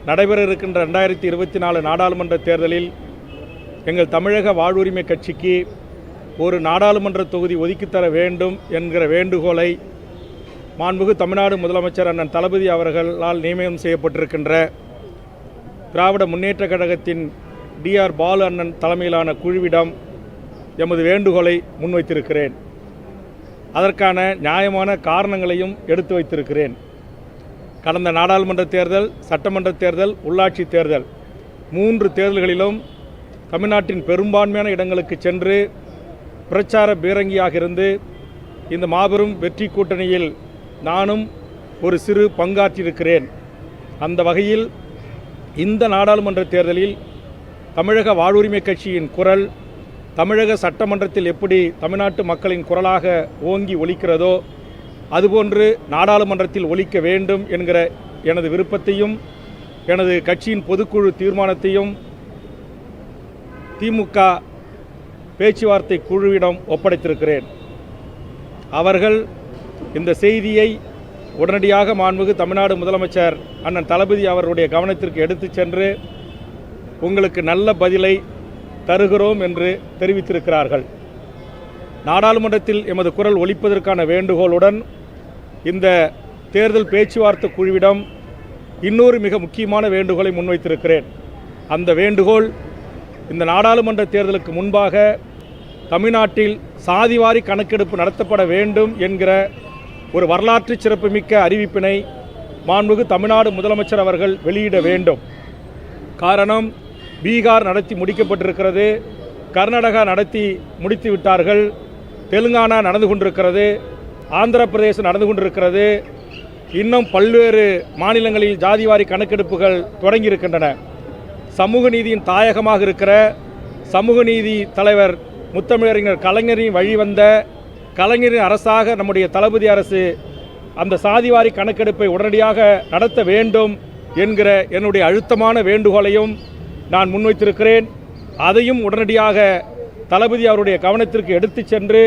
நடைபெற இருக்கின்ற 2024 நாடாளுமன்ற தேர்தலில் எங்கள் தமிழக வாழ்வுரிமை கட்சிக்கு ஒரு நாடாளுமன்ற தொகுதி ஒதுக்கித்தர வேண்டும் என்கிற வேண்டுகோளை மாண்புமிகு தமிழ்நாடு முதலமைச்சர் அண்ணன் தளபதி அவர்களால் நியமனம் செய்யப்பட்டிருக்கின்ற திராவிட முன்னேற்றக் கழகத்தின் DR பாலு அண்ணன் தலைமையிலான குழுவிடம் எமது வேண்டுகோளை முன்வைத்திருக்கிறேன். அதற்கான நியாயமான காரணங்களையும் எடுத்து வைத்திருக்கிறேன். கடந்த நாடாளுமன்ற தேர்தல், சட்டமன்ற தேர்தல், உள்ளாட்சி தேர்தல் 3 தேர்தல்களிலும் தமிழ்நாட்டின் பெரும்பான்மையான இடங்களுக்கு சென்று பிரச்சார பீரங்கியாக இருந்து இந்த மாபெரும் வெற்றி கூட்டணியில் நானும் ஒரு சிறு பங்காற்றியிருக்கிறேன். அந்த வகையில் இந்த நாடாளுமன்ற தேர்தலில் தமிழக வாழ்வுரிமை கட்சியின் குரல் தமிழக சட்டமன்றத்தில் எப்படி தமிழ்நாட்டு மக்களின் குரலாக ஓங்கி ஒலிக்கிறதோ அதுபோன்று நாடாளுமன்றத்தில் ஒலிக்க வேண்டும் என்கிற எனது விருப்பத்தையும் எனது கட்சியின் பொதுக்குழு தீர்மானத்தையும் திமுக பேச்சுவார்த்தை குழுவிடம் ஒப்படைத்திருக்கிறேன். அவர்கள் இந்த செய்தியை உடனடியாக மாண்புமிகு தமிழ்நாடு முதலமைச்சர் அண்ணன் தளபதி அவருடைய கவனத்திற்கு எடுத்து சென்று உங்களுக்கு நல்ல பதிலை தருகிறோம் என்று தெரிவித்திருக்கிறார்கள். நாடாளுமன்றத்தில் எமது குரல் ஒலிப்பதற்கான வேண்டுகோளுடன் இந்த தேர்தல் பேச்சுவார்த்தை குழுவிடம் இன்னொரு மிக முக்கியமான வேண்டுகோளை முன்வைத்திருக்கிறேன். அந்த வேண்டுகோள் இந்த நாடாளுமன்ற தேர்தலுக்கு முன்பாக தமிழ்நாட்டில் சாதிவாரி கணக்கெடுப்பு நடத்தப்பட வேண்டும் என்கிற ஒரு வரலாற்று சிறப்புமிக்க அறிவிப்பினை மாண்புமிகு தமிழ்நாடு முதலமைச்சர் அவர்கள் வெளியிட வேண்டும். காரணம், பீகார் நடத்தி முடிக்கப்பட்டிருக்கிறது, கர்நாடகா நடத்தி முடித்து விட்டார்கள், தெலுங்கானா நடந்து கொண்டிருக்கிறது, ஆந்திர பிரதேசம் நடந்து கொண்டிருக்கிறது, இன்னும் பல்வேறு மாநிலங்களில் ஜாதிவாரி கணக்கெடுப்புகள் தொடங்கியிருக்கின்றன. சமூக நீதியின் தாயகமாக இருக்கிற சமூக நீதி தலைவர் முத்தமிழறிஞர் கலைஞரின் வழிவந்த கலைஞரின் அரசாக நம்முடைய தளபதி அரசு அந்த சாதிவாரி கணக்கெடுப்பை உடனடியாக நடத்த வேண்டும் என்கிற என்னுடைய அழுத்தமான வேண்டுகோளையும் நான் முன்வைத்திருக்கிறேன். அதையும் உடனடியாக தளபதி அவருடைய கவனத்திற்கு எடுத்து சென்று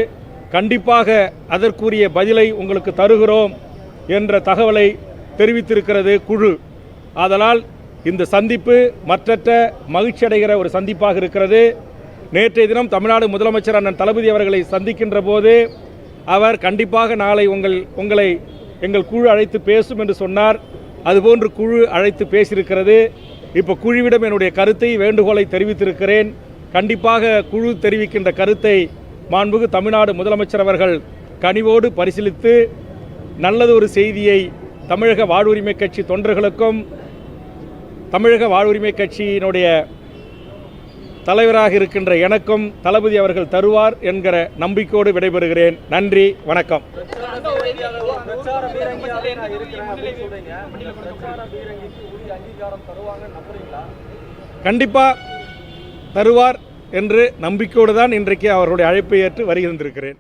கண்டிப்பாக அதற்குரிய பதிலை உங்களுக்கு தருகிறோம் என்ற தகவலை தெரிவித்திருக்கிறது குழு. ஆதலால் இந்த சந்திப்பு மற்றற்ற மகிழ்ச்சி அடைகிற ஒரு சந்திப்பாக இருக்கிறது. நேற்றைய தினம் தமிழ்நாடு முதலமைச்சர் அண்ணன் தளபதி அவர்களை சந்திக்கின்ற போது அவர் கண்டிப்பாக நாளை உங்களை எங்கள் குழு அழைத்து பேசும் என்று சொன்னார். அதுபோன்று குழு அழைத்து பேசியிருக்கிறது. இப்போ குழுவிடம் என்னுடைய கருத்தை வேண்டுகோளை தெரிவித்திருக்கிறேன். கண்டிப்பாக குழு தெரிவிக்கின்ற கருத்தை மாண்புமிகு தமிழ்நாடு முதலமைச்சர் அவர்கள் கனிவோடு பரிசீலித்து நல்லது ஒரு செய்தியை தமிழக வாழ்வுரிமை கட்சி தொண்டர்களுக்கும் தமிழக வாழ்வுரிமை கட்சியினுடைய தலைவராக இருக்கின்ற எனக்கும் தளபதி அவர்கள் தருவார் என்கிற நம்பிக்கையோடு விடைபெறுகிறேன். நன்றி, வணக்கம். கண்டிப்பாக தருவார் என்று நம்பிக்கையோடு தான் இன்றைக்கு அவருடைய அழைப்பை ஏற்று வருகின்றிருக்கிறேன்.